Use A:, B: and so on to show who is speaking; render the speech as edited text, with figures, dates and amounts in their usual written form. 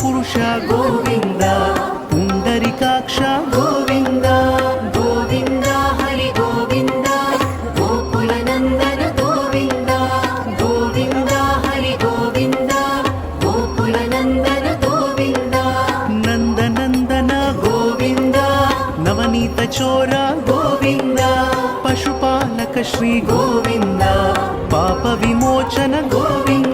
A: పురుష గోవింద పుండరికాక్ష గోవింద
B: గోవింద హరి గోవింద గోకుల నందన గోవింద గోవింద హరి గోవింద గోకుల నందన గోవింద
A: నందనందన గోవింద నవనీత చోర గోవింద పశుపాలక శ్రీ గోవింద పాప విమోచన గోవింద